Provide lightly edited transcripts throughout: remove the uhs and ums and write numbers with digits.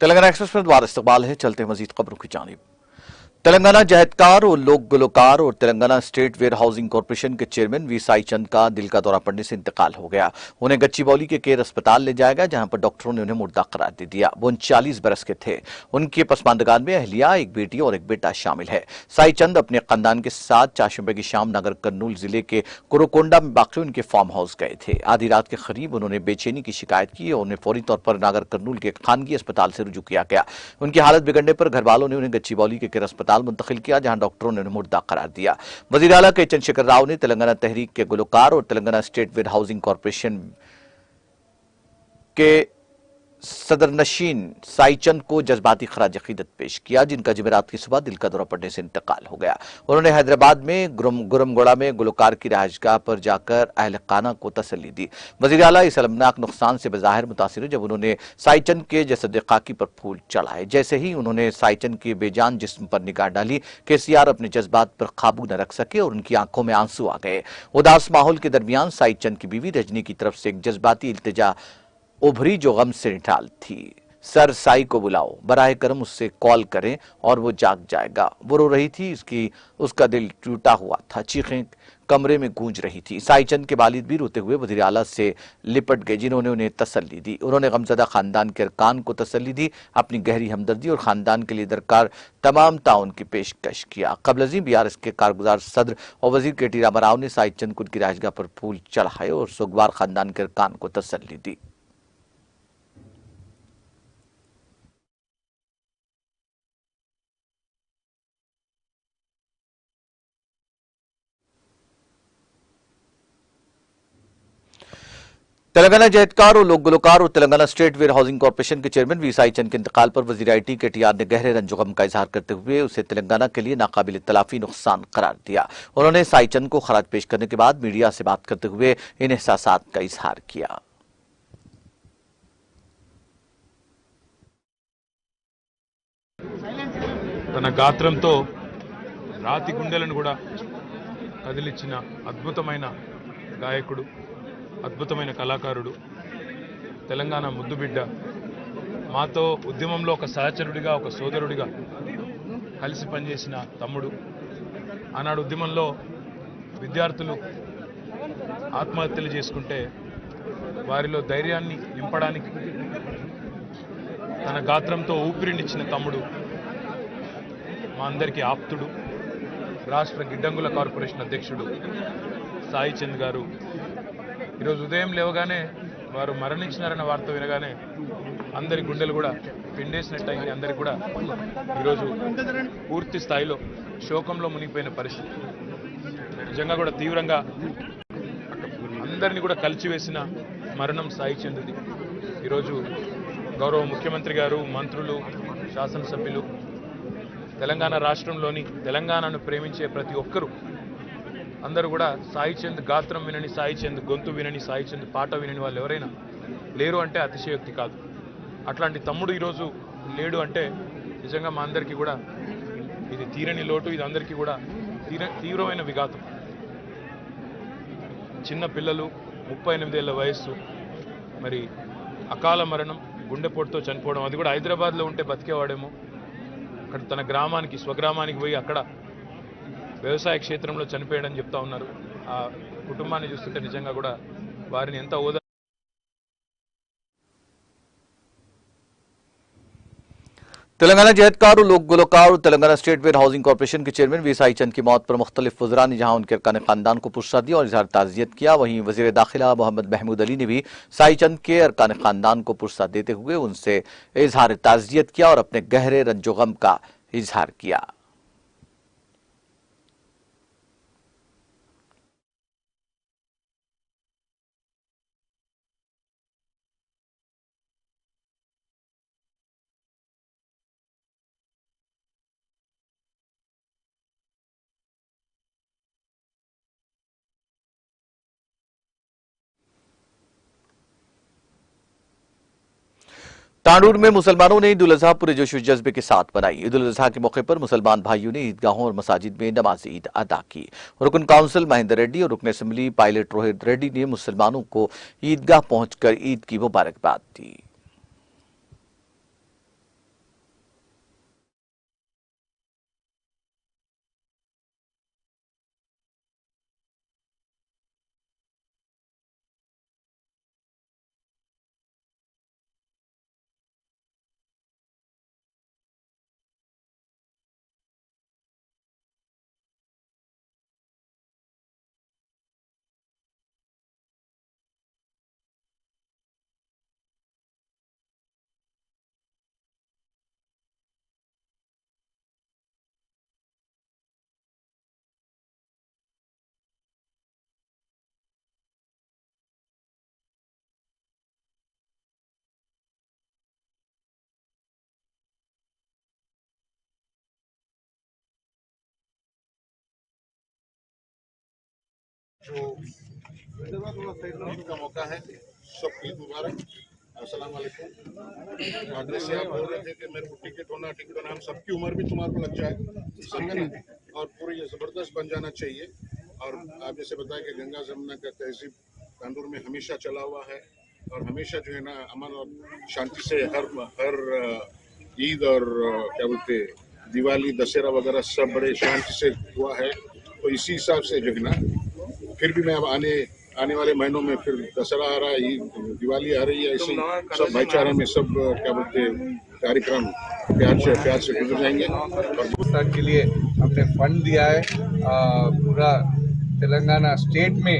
Telangana express में दोबारा इस्तकबाल है। चलते हैं मजीद खबरों की जानिब। तेलंगाना जहदकार और लोक गुलकार और Telangana state warehousing corporation के चेयरमैन वी साई चंद का दिल का दौरा पड़ने से इंतकाल हो गया। उन्हें गच्चीबौली के केयर अस्पताल ले जाया गया, जहां पर डॉक्टरों ने उन्हें मुर्दा करार दे दिया। वो 39 बरस के थे। उनके पसमानदगान में अहलिया, एक बेटी और एक बेटा शामिल है। साई चंद अपने खानदान के साथ चारशंबे की शाम नगर कर्नूल जिले के कुरुकोंडा में वाक़ उनके फार्म हाउस गए थे। आधी रात के करीब उन्होंने बेचैनी की शिकायत की और उन्हें फौरी तौर पर नागर कर्नूल के खानगी अस्पताल से रुजू किया गया। उनकी हालत बिगड़ने पर घर वालों ने उन्हें गच्चीबौली के केयर अस्पताल मुंतकिल किया, जहां डॉक्टरों ने उन्हें मुर्दा करार दिया। वजीर आला के चंद्रशेखर राव ने तेलंगाना तहरीक के गुलकार और Telangana state warehousing corporation के सदरनशीन साईचंद को जज्बाती खराज अकीदत पेश किया, जिनका जमेरात की सुबह दिल का दौरा पड़ने से इंतकाल हो गया। उन्होंने हैदराबाद में गुरमगोड़ा में गुलकार की रहायशगाह पर जाकर अहल खाना को तसल्ली दी। वज़ीर आला इस अलमनाक नुकसान से बज़ाहिर मुतासिर हुए जब उन्होंने साईचंद के जसद खाकी पर फूल चढ़ाए। जैसे ही उन्होंने साईचंद के बेजान जिस्म पर निगाह डाली, केसीआर अपने जज्बात पर काबू न रख सके और उनकी आंखों में आंसू आ गए। उदास माहौल के दरमियान साईचंद की बीवी रजनी की तरफ से एक जज्बाती इल्तिजा उभरी, जो गम से निठाल थी। सर साई को बुलाओ, बराह करम उससे कॉल करें और वो जाग जाएगा। वो रो रही थी, उसका दिल टूटा हुआ था। चीखें कमरे में गूंज रही थी। साईचंद के वालिद भी रोते हुए वज़ीर आला से लिपट गए, जिन्होंने उन्हें तसल्ली दी। उन्होंने गमज़दा खानदान के अरकान को तसल्ली दी, अपनी गहरी हमदर्दी और खानदान के लिए दरकार तमाम ताउन की पेशकश किया। कबल अज़ीं BRS के कारगुजार सदर और वजीर KT रामाराव ने साईचंद को उनकी रहायशगाह पर फूल चढ़ाए और सुगवार खानदान के अरकान को तसल्ली दी। तेलंगाना जहदकार और लोक गुलकार और Telangana state warehousing corporation के चेयरमैन वी साई चंद के इंतकाल पर वजीर IT KTR ने गहरे रंजोगम का इजहार करते हुए उसे तेलंगाना के लिए नाकाबिल तलाफी नुकसान करार दिया। उन्होंने साई चंद को खराज पेश करने के बाद मीडिया से बात करते हुए इन एहसासात का इजहार किया। తన గాత్రంతో రాతి గుండెలను కూడా కదిలించిన అద్భుతమైన గాయకుడు, అద్భుతమైన కళాకారుడు, తెలంగాణ ముద్దుబిడ్డ, మాతో ఉద్యమంలో ఒక సహచరుడిగా, ఒక సోదరుడిగా కలిసి పనిచేసిన తమ్ముడు. ఆనాడు ఉద్యమంలో విద్యార్థులు ఆత్మహత్యలు చేసుకుంటే వారిలో ధైర్యాన్ని నింపడానికి తన గాత్రంతో ఊపిరినిచ్చిన తమ్ముడు, మా అందరికీ ఆప్తుడు, రాష్ట్ర గిడ్డంగుల కార్పొరేషన్ అధ్యక్షుడు సాయి చంద్ గారు ఈరోజు ఉదయం లేవగానే వారు మరణించినారన్న వార్త వినగానే అందరి గుండెలు కూడా పిండేసినట్టయింది. అందరికి కూడా ఈరోజు పూర్తి స్థాయిలో శోకంలో మునిగిపోయిన పరిస్థితి. నిజంగా కూడా తీవ్రంగా అందరినీ కూడా కలిచివేసిన మరణం సాయి చంద్ది. ఈరోజు గౌరవ ముఖ్యమంత్రి గారు, మంత్రులు, శాసనసభ్యులు, తెలంగాణ రాష్ట్రంలోని తెలంగాణను ప్రేమించే ప్రతి ఒక్కరూ అందరూ కూడా సాయి చంద్ గాత్రం వినని, సాయి చంద్ గొంతు వినని, సాయి చంద్ పాట వినని వాళ్ళు ఎవరైనా లేరు అంటే అతిశయోక్తి కాదు. అట్లాంటి తమ్ముడు ఈరోజు లేడు అంటే నిజంగా మా అందరికీ కూడా ఇది తీరని లోటు, ఇది అందరికీ కూడా తీవ్రమైన విఘాతం. చిన్న పిల్లలు, 38 ఏళ్ల వయస్సు, మరి అకాల మరణం, గుండెపోటుతో చనిపోవడం, అది కూడా హైదరాబాద్లో ఉంటే బతికేవాడేమో. అక్కడ తన గ్రామానికి, స్వగ్రామానికి పోయి అక్కడ వ్యవసాయ క్షేత్రంలో చనిపోయాడని చెప్తా ఉన్నారు. ఆ కుటుంబాన్ని చూస్తుంటే నిజంగా కూడా వారిని ఎంత ఓదా. तेलंगाना जहदकार और लोक गुलकार और Telangana state warehousing corporation के चेयरमैन वी साई चंद की मौत पर मुख्तलिफ वज़रा ने जहां उनके अरकान खानदान को पुरस्कार दिया और इजहार ताज़ियत किया, वहीं वज़ीर दाखिला मोहम्मद महमूद अली ने भी साई चंद के अरकान खानदान को पुरस्कार देते हुए उनसे इजहार ताज़ियत किया और अपने गहरे रंजोगम का इजहार किया। तांडूर में मुसलमानों ने ईद उल अजहा पूरे जोश व जज्बे के साथ मनाई। ईद उल अजहा के मौके पर मुसलमान भाइयों ने ईदगाहों और मसाजिद में नमाज ईद अदा की। रुकन काउंसिल महेंद्र रेड्डी और रुकन असेंबली पायलट रोहित रेड्डी ने मुसलमानों को ईदगाह पहुंचकर ईद की मुबारकबाद दी। जो ईद का मौका है, सब ईद मुबारक, अस्सलाम वालेकुम। आगे से आप बोल रहे थे कि मेरे को टिकट होना हम सबकी उम्र भी तुम्हारे को लग जाए और पूरी ये जबरदस्त बन जाना चाहिए। और आप जैसे बताया कि गंगा जमुना का तहजीब तांडूर में हमेशा चला हुआ है और हमेशा जो है ना अमन और शांति से हर ईद और क्या बोलते दिवाली दशहरा वगैरह सब बड़े शांति से हुआ है। तो इसी हिसाब से जो है ना फिर भी मैं अब आने वाले महीनों में फिर दशहरा आ रहा है, दिवाली आ रही है, ऐसे ही सब भाईचारा में सब क्या बोलते कार्यक्रम प्यार से गुजर जाएंगे। और के लिए हमने फंड दिया है। पूरा तेलंगाना स्टेट में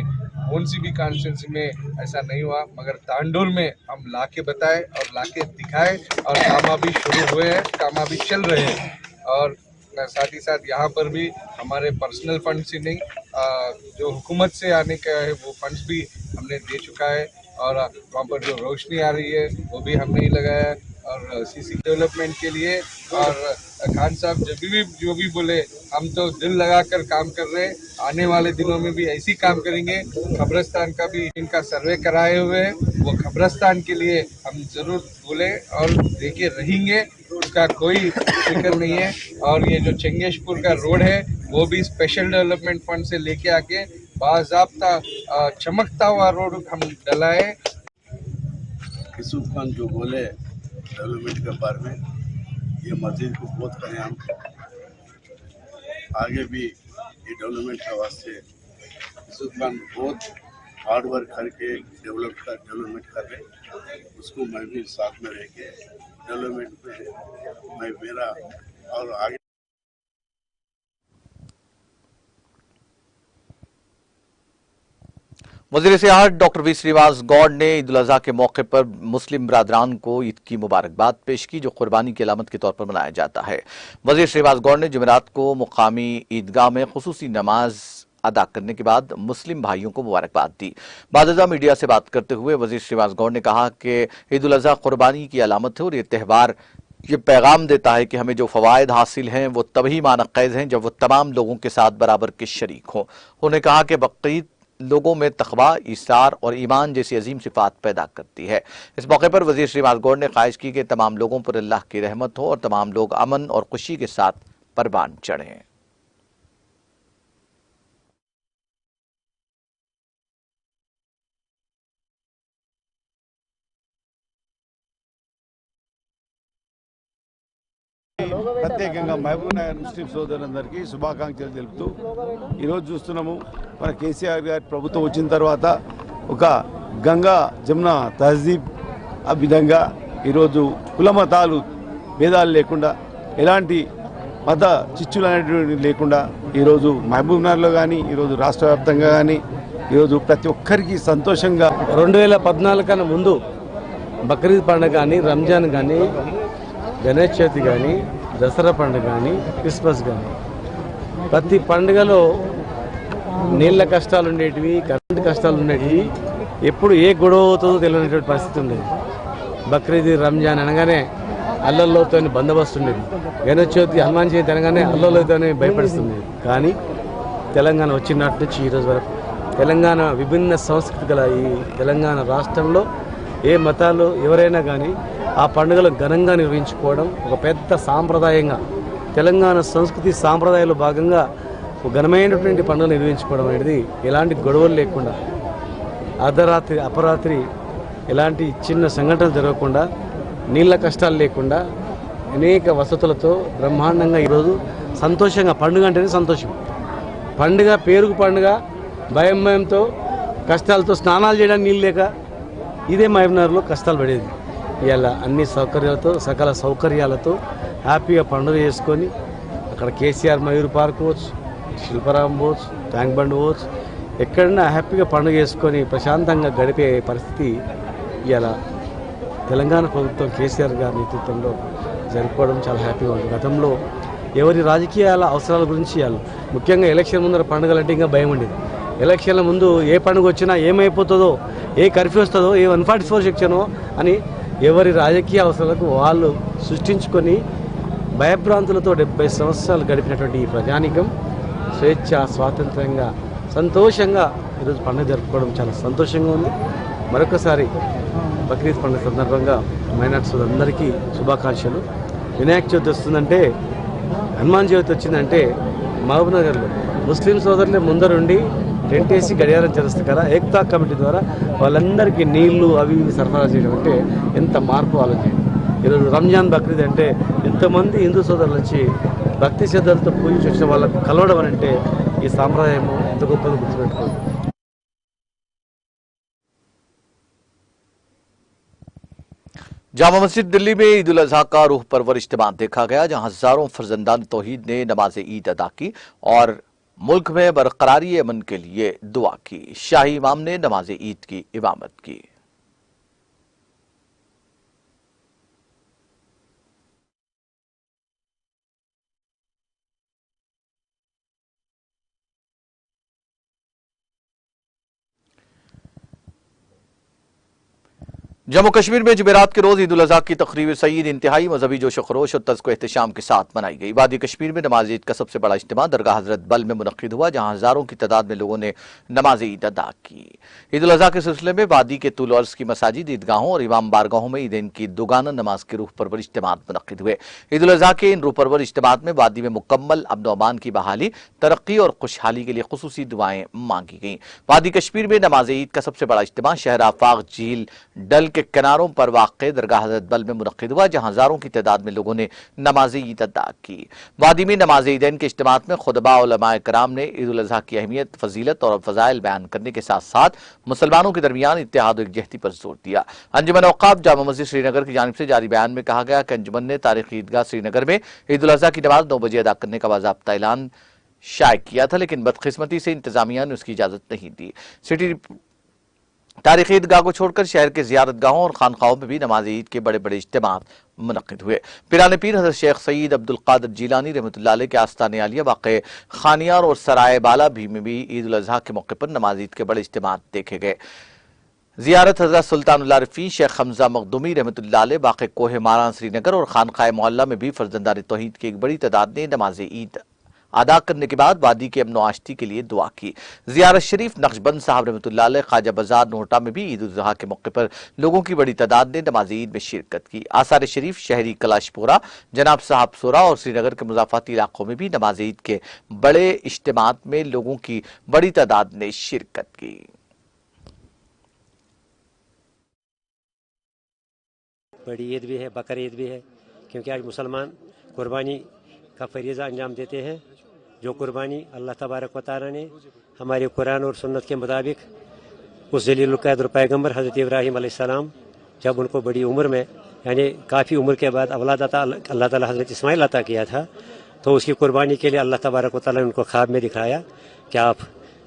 कौन सी भी कॉन्स्टिट्यूंसी में ऐसा नहीं हुआ, मगर तांडूर में हम लाके बताए और लाके दिखाए और काम भी शुरू हुए हैं, काम भी चल रहे हैं। और साथ ही साथ यहाँ पर भी हमारे पर्सनल फंड से नहीं, जो हुकूमत से आने का है वो फंड्स भी हमने दे चुका है। और वहाँ पर जो रोशनी आ रही है वो भी हमने ही लगाया है और सीसी डेवलपमेंट के लिए। और खान साहब जो भी बोले हम तो दिल लगाकर काम कर रहे हैं, आने वाले दिनों में भी ऐसी काम करेंगे। कब्रिस्तान का भी इनका सर्वे कराए हुए हैं, वो कब्रिस्तान के लिए हम जरूर बोले और देखे रहेंगे, उसका कोई फिक्र नहीं है। और ये जो चंगेशपुर का रोड है वो भी स्पेशल डेवलपमेंट फंड से लेके आके बाज़ाब्ता चमकता हुआ रोड हम डलाए। यूसुफ खान जो बोले डेवलपमेंट के बारे में, ये मस्जिद को बहुत करें हम आगे भी ये डेवलपमेंट के वास्ते। यूसुफ खान बहुत हार्ड वर्क करके डेवलपमेंट कर रहे, उसको मैं भी साथ में रह के डेवलपमेंट में मैं मेरा और आगे। वज़ीर सियाहत डॉक्टर वी श्रीनिवास गौड़ ने ईद उल अज़हा के मौके पर मुस्लिम बरादरान को ईद की मुबारकबाद पेश की, जो कुर्बानी की अलामत के तौर पर मनाया जाता है। वज़ीर श्रीनिवास गौड़ ने जुमेरात को मुकामी ईदगाह में खुसूसी नमाज अदा करने के बाद मुस्लिम भाइयों को मुबारकबाद दी। बाद मीडिया से बात करते हुए वज़ीर श्रीनिवास गौड़ ने कहा कि ईद उल अज़हा कुर्बानी की अलामत है और ये त्यौहार ये पैगाम देता है कि हमें जो फ़वाइद हासिल हैं वो तभी मानक़ैज़ हैं जब वो तमाम लोगों के साथ बराबर के शरीक हों। उन्होंने कहा कि बक़रीद लोगों में तक़वा, ईसार और ईमान जैसी अजीम सिफ़ात पैदा करती है। इस मौके पर वज़ीर श्रीनिवास गौड़ ने ख्वाहिश की कि तमाम लोगों पर अल्लाह की रहमत हो और तमाम लोग अमन और खुशी के साथ परवान चढ़ें। ప్రత్యేకంగా మహబూబ్ నగర్ ముస్లిం సోదరులందరికీ శుభాకాంక్షలు తెలుపుతూ ఈరోజు చూస్తున్నాము మన కేసీఆర్ గారి ప్రభుత్వం వచ్చిన తర్వాత ఒక గంగా జమున తహజీబ్ ఆ విధంగా ఈరోజు కుల మతాలు భేదాలు లేకుండా ఎలాంటి మత చిచ్చులు అనేటువంటి లేకుండా ఈరోజు మహబూబ్ నగర్లో కానీ ఈరోజు రాష్ట్ర వ్యాప్తంగా కానీ ఈరోజు ప్రతి ఒక్కరికి సంతోషంగా 2014 కన్నా ముందు బక్రీద్ పండుగ కానీ, రంజాన్ కానీ, గణేష్ చవితి కానీ, దసరా పండుగ కానీ, క్రిస్మస్ కానీ ప్రతి పండుగలో నీళ్ళ కష్టాలు ఉండేటివి, కరెంటు కష్టాలు ఉండేటివి, ఎప్పుడు ఏ గొడవ అవుతుందో తెలియనటువంటి పరిస్థితి ఉండేది. బక్రీద్ రంజాన్ అనగానే అల్లల్లోతో బందోబస్తు ఉండేది. గణేష్ చవితి హనుమాన్ జయంతి అనగానే అల్లల్లోతోనే భయపడిస్తుంది. కానీ తెలంగాణ వచ్చినట్టు నుంచి ఈరోజు వరకు తెలంగాణ విభిన్న సంస్కృతి గల ఈ తెలంగాణ రాష్ట్రంలో ఏ మతాలు ఎవరైనా కానీ ఆ పండుగలు ఘనంగా నిర్వహించుకోవడం ఒక పెద్ద సాంప్రదాయంగా, తెలంగాణ సంస్కృతి సాంప్రదాయాల్లో భాగంగా ఒక ఘనమైనటువంటి పండుగలు నిర్వహించుకోవడం అనేది ఎలాంటి గొడవలు లేకుండా, అర్ధరాత్రి అపరాత్రి ఎలాంటి చిన్న సంఘటనలు జరగకుండా, నీళ్ళ కష్టాలు లేకుండా అనేక వసతులతో బ్రహ్మాండంగా ఈరోజు సంతోషంగా, పండుగ అంటేనే సంతోషం. పండుగ పేరుకు పండుగ, భయంతో కష్టాలతో స్నానాలు చేయడానికి నీళ్ళు లేక ఇదే మహబూబ్నగర్లో కష్టాలు పడేది. ఇలా అన్ని సౌకర్యాలతో, సకల సౌకర్యాలతో హ్యాపీగా పండుగ చేసుకొని అక్కడ కేసీఆర్ మయూర్ పార్క్ పోవచ్చు, శిల్పరాం పోవచ్చు, ట్యాంక్ బండ్ పోవచ్చు, ఎక్కడైనా హ్యాపీగా పండుగ చేసుకొని ప్రశాంతంగా గడిపే పరిస్థితి ఇలా తెలంగాణ ప్రభుత్వం కేసీఆర్ గారి నేతృత్వంలో జరుపుకోవడం చాలా హ్యాపీగా ఉంది. గతంలో ఎవరి రాజకీయాల అవసరాల గురించి ముఖ్యంగా ఎలక్షన్ ముందర పండుగలు అంటే ఇంకా భయం ఉండేది. ఎలక్షన్ల ముందు ఏ పండుగ వచ్చినా ఏమైపోతుందో, ఏ కర్ఫ్యూ వస్తుందో, ఏ 144 సెక్షనో అని ఎవరి రాజకీయ అవసరాలకు వాళ్ళు సృష్టించుకొని భయభ్రాంతులతో 70 సంవత్సరాలు గడిపినటువంటి ఈ ప్రజానీకం స్వేచ్ఛ స్వాతంత్రంగా సంతోషంగా ఈరోజు పండుగ జరుపుకోవడం చాలా సంతోషంగా ఉంది. మరొకసారి బక్రీద్ పండుగ సందర్భంగా మైనార్టీ సోదరులందరికీ శుభాకాంక్షలు. వినాయక చవితి వస్తుందంటే, హనుమాన్ జయంతి వచ్చిందంటే మహబూబ్నగర్లో ముస్లిం సోదరులే ముందరుండి టెంట్ వేసి గడియారం చేస్తారు కదా. ఏక్తా కమిటీ ద్వారా వాళ్ళందరికీ నీళ్లు అవి ఇవి సరఫరా చేయడం అంటే ఎంత మార్పు ఆలోచించండి. ఈరోజు రంజాన్ బక్రీద్ అంటే ఎంతమంది హిందూ సోదరులు వచ్చి భక్తి శ్రద్ధలతో పూజించి వచ్చిన వాళ్ళకు కలవడం అని అంటే ఈ సాంప్రదాయము ఎంత గొప్పగా గుర్తుపెట్టుకోండి. जामा मस्जिद दिल्ली में ईद उल अजहा का रूह परवर इज्तिमा देखा गया, जहां हजारों फर्जंदान तौहीद ने नमाज ईद अदा की और मुल्क में बरकरारी अमन के लिए दुआ की। शाही इमाम ने नमाज ईद की इमामत की। जम्मू कश्मीर में जुमेरात के रोज ईद उल अजहा की तकरीब सईद इंतहाई मजहबी जोश खरोश और तज़्को एहतशाम के साथ मनाई गई। वादी कश्मीर में नमाज ईद का सबसे बड़ा इज्तिमा दरगाह हजरत बल में मुनक्किद हुआ, जहां हजारों की तादाद में लोगों ने नमाज ईद अदा की। ईद उल अजहा के सिलसिले में वादी के तुल अर्ज की मसाजिद, ईदगाहों और इमाम बारगाहों में ईदैन की दोगाना नमाज के रूह परवर इज्तिमात मुनक्किद हुए। ईद उल अजहा के इन रूह परवर इज्तिमात में वादी में मुकम्मल अमन अमान की बहाली, तरक्की और खुशहाली के लिए खुसूसी दुआएं मांगी गईं। वादी कश्मीर में नमाज ईद का सबसे बड़ा इज्तिमा शहर आफाक झील डल के किनारों पर वाक़े दरगाह हज़रत बल में मुनक्किद हुआ, जहां हजारों की तादाद में लोगों ने नमाज ईद अदा की। वादी में नमाज ईदैन के इज्तिमात में खुतबा उलमाए कराम ने ईद उल अजहा की अहमियत, फजीलत और फजाइल बयान करने के साथ साथ मुसलमानों के दरमियान इत्तेहाद और एकजहती पर जोर दिया। अंजुमन औक़ाफ़ जामा मस्जिद श्रीनगर की जानिब से जारी बयान में कहा गया कि अंजुमन ने तारीख़ी ईदगाह श्रीनगर में ईद उल अजहा की नमाज 9 बजे अदा करने का बाज़ाब्ता ऐलान शाये किया था, लेकिन बदकिस्मती से इंतजामिया ने उसकी इजाज़त नहीं दी। सिटी तारीख़ी ईदगाह को छोड़कर शहर के ज़ियारतगाहों और खानखाहों में भी नमाज ईद के बड़े बड़े इज्तिमात मुनक्किद हुए। पिराने पीर हज़रत शेख सईद अब्दुल कादिर जीलानी रहमतुल्लाह अलैह के आस्ताने आलिया वाक़े खानियार और सराय बाला भी में भी ईद उल अजहा के मौके पर नमाज ईद के बड़े इज्तिमात देखे गए। ज़ियारत हज़रत सुल्तानुल्लाह रफ़ी शेख हमजा मखदूमी रहमतुल्लाह अलैह वाक़े कोहे मारान श्रीनगर और खानखाए मोहल्ला में भी फर्जंदान तौहीद की एक बड़ी तादाद ने नमाज ईद अदा करने के बाद वादी के अमन आश्ती के लिए दुआ की। ज़ियारत शरीफ नक्शबंद साहब रहमतुल्लाह अलैह ख्वाजा बाजार नोहटा में भी ईद उल अजहा के मौके पर लोगों की बड़ी तादाद ने नमाज ईद में शिरकत की। आसार शरीफ, शहरी कलाशपुरा, जनाब साहबसुरा और श्रीनगर के मुजाफाती इलाकों में भी नमाज ईद के बड़े इज्तिमात में लोगों की बड़ी तादाद ने शिरकत की। बड़ी ईद भी है, बकर ईद भी है, क्योंकि आज मुसलमान कुर्बानी का फरीज़ा अंजाम देते हैं। जो कुर्बानी अल्लाह तबारक व तआला ने हमारे कुरान और सुन्नत के मुताबिक उस जलीलुल क़द्र पैगम्बर हज़रत इब्राहीम अलैहिस्सलाम जब उनको बड़ी उम्र में यानी काफ़ी उम्र के बाद औलाद अता अल्लाह ताला हज़रत इस्माइल अता किया था, तो उसकी कुर्बानी के लिए अल्लाह तबारक व तआला ने उनको ख्वाब में दिखाया कि आप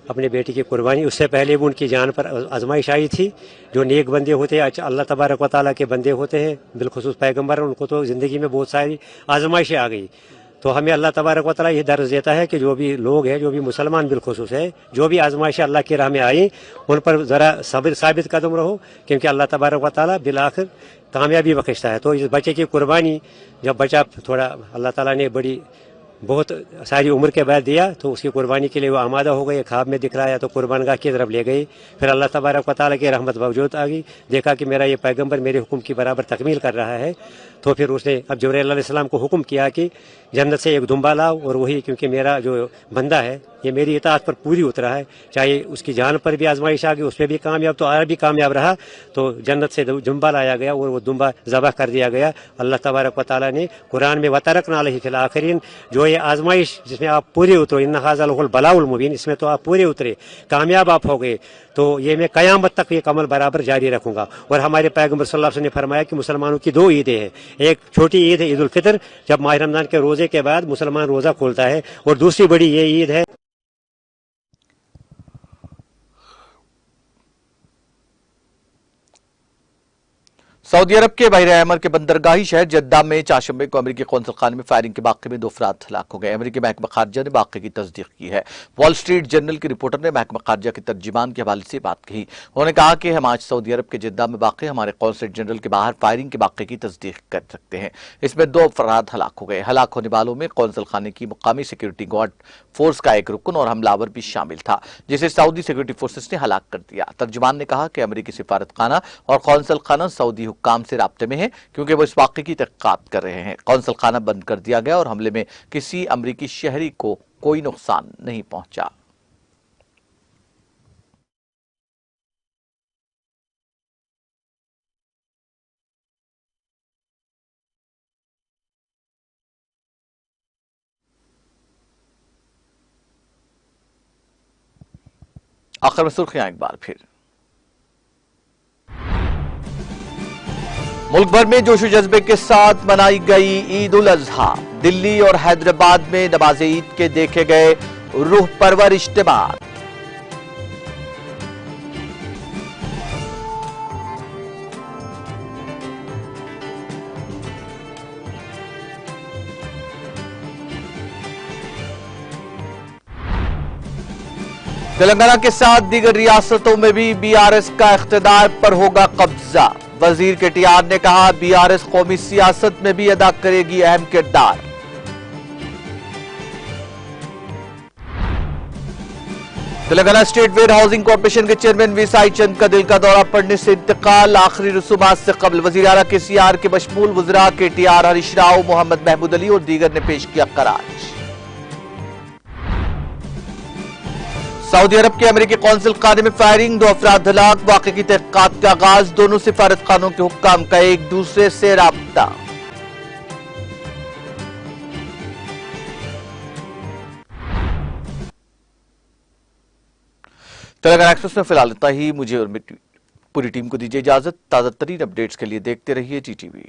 अपने बेटी की कुर्बानी। उससे पहले भी उनकी जान पर आजमाइश आई थी। जो नेक बंदे होते हैं, अल्लाह तबारक व तआला के बंदे होते हैं, बिलखुसूस पैगम्बर, उनको तो ज़िंदगी में बहुत सारी आजमाइशें आ गई। तो हमें अल्लाह तबारक व तआला ये दर्ज देता है कि जो भी लोग हैं, जो भी मुसलमान बिलखुसूस है, जो भी आजमाइश अल्लाह की राह में आई, उन पर ज़रा सब्र साबित कदम रहो, क्योंकि अल्लाह तबारक व तआला बिलाखिर कामयाबी बख्शता है। तो इस बच्चे की कुर्बानी जब बच्चा थोड़ा अल्लाह ताला ने बड़ी बहुत सारी उम्र के बाद दिया, तो उसकी कुर्बानी के लिए वो आमादा हो गए, ख्वाब में दिख रहा है, तो कुर्बानगाह की तरफ ले गई। फिर अल्लाह तबारक व तआला की रहमत वजूद आ गई, देखा कि मेरा ये पैगम्बर मेरे हुक्म की बराबर तकमील कर रहा है, तो फिर उसने अब जिब्राइल अलैहिस्सलाम को हुक्म किया कि जन्नत से एक दुम्बा लाओ, और वही क्योंकि मेरा जो बंदा है ये मेरी इताअत पर पूरी उतरा है, चाहे उसकी जान पर भी आजमाइश आ गई, उस पर भी कामयाब, तो और भी कामयाब रहा, तो जन्नत से दुम्बा लाया गया और वो दुम्बा ज़बह कर दिया गया। अल्लाह तबारक व तआला ने कुरान में वतरकना अलैहि फिल आखिरीन, जो ये आजमाइश जिसमें आप पूरे उतरो, इन्ना हाज़ा लहुल बलाउल मुबीन, इसमें तो आप पूरे उतरे, कामयाब आप हो गए, तो ये मैं क़यामत तक ये कमल बराबर जारी रखूंगा। और हमारे पैगम्बर सल्लल्लाहु अलैहि वसल्लम ने फरमाया कि मुसलमानों की 2 ईदें हैं, एक छोटी ईद है ईद उल फितर, जब माह रमज़ान के रोज़े के बाद मुसलमान रोज़ा खोलता है, और दूसरी बड़ी ये ईद है सऊदी अरब के बहर अहमर के बंदरगाही शहर जद्दा में चाशंबे को अमेरिकी कौंसल खाने में फायरिंग के वाकये में 2 अफराद हलाक हो गए। अमेरिकी महकमा खारजा ने वाकये की तस्दीक की है। वॉल स्ट्रीट जर्नल की रिपोर्टर ने महकमा खारजा के तर्जुमान के हवाले से बात कही। उन्होंने कहा कि हम आज सऊदी अरब के जद्दा में वाक़ हमारे कौंसलेट जनरल के बाहर फायरिंग के वाकये की तस्दीक कर सकते हैं। इसमें 2 अफराद हलाक हो गए। हलाक होने वालों में कौंसल खाने की मुकामी सिक्योरिटी गार्ड फोर्स का एक रुकन और हमलावर भी शामिल था, जिसे सऊदी सिक्योरिटी फोर्सेस ने हलाक कर दिया। तर्जुमान ने कहा कि अमेरिकी सिफारत खाना और कौंसल खाना सऊदी हुक्काम से राब्ते में है, क्योंकि वो इस वाक़े की तहक़ीक़ात कर रहे हैं। कौंसल खाना बंद कर दिया गया और हमले में किसी अमेरिकी शहरी को कोई नुकसान नहीं पहुंचा। आखिर में सुर्खियां एक बार फिर। मुल्क भर में जोश जज्बे के साथ मनाई गई ईद उल अजहा। दिल्ली और हैदराबाद में नमाज ईद के देखे गए रूह परवर इज्तिमा। तेलंगाना के साथ दीगर रियासतों में भी बीआरएस का इख्तिदार पर होगा कब्जा। वजीर केटीआर ने कहा बीआरएस कौमी सियासत में भी अदा करेगी अहम किरदार। Telangana state warehousing corporation के चेयरमैन वी साई चंद का दिल का दौरा पड़ने से इंतकाल। आखिरी रसूमात से कबल वजीर आला केसीआर के बशमूल वज़रा केटीआर, हरीश राव, मोहम्मद महमूद अली और दीगर ने पेश किया खराज। सऊदी अरब के अमेरिकी कौंसल खाने में फायरिंग, 2 अफराद हलाक। वाक़े की तहक़ीक़ात का आगाज। दोनों सिफारत खानों के हुक्काम का एक दूसरे से राब्ता। तेलंगाना एक्सप्रेस में फिलहाल इतना ही। मुझे और पूरी टीम को दीजिए इजाजत। ताजा तरीन अपडेट्स के लिए देखते रहिए GTV।